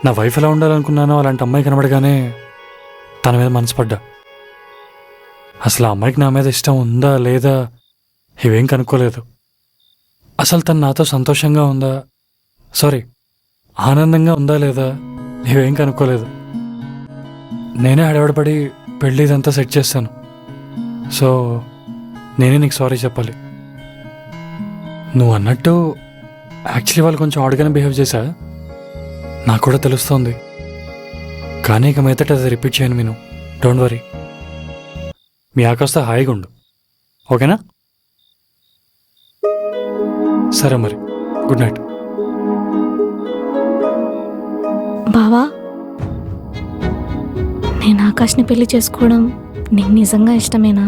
నా వైఫ్ ఎలా ఉండాలనుకున్నానో అలాంటి అమ్మాయి కనబడగానే తన మీద మనసు పడ్డా. అసలు ఆ అమ్మాయికి నా మీద ఇష్టం ఉందా లేదా ఇవేం కనుక్కోలేదు. అసలు తను నాతో సంతోషంగా ఉందా, సారీ ఆనందంగా ఉందా లేదా ఇవేం కనుక్కోలేదు. నేనే హడావిడిపడి పెళ్ళి ఇదంతా సెట్ చేస్తాను. సో నేనే నీకు సారీ చెప్పాలి. నువ్వు అన్నట్టు యాక్చువల్లీ వాళ్ళు కొంచెం ఆడుగానే బిహేవ్ చేశా, నాకు కూడా తెలుస్తోంది. కానీ ఇక మీదట అది రిపీట్ చేయను నేను. Don't worry. మీ ఆకాస్త హాయిగా ఉండు, ఓకేనా? సరే మరి, గుడ్ నైట్. బావా, నేను ఆకాష్ని పెళ్లి చేసుకోవడం నీకు నిజంగా ఇష్టమేనా?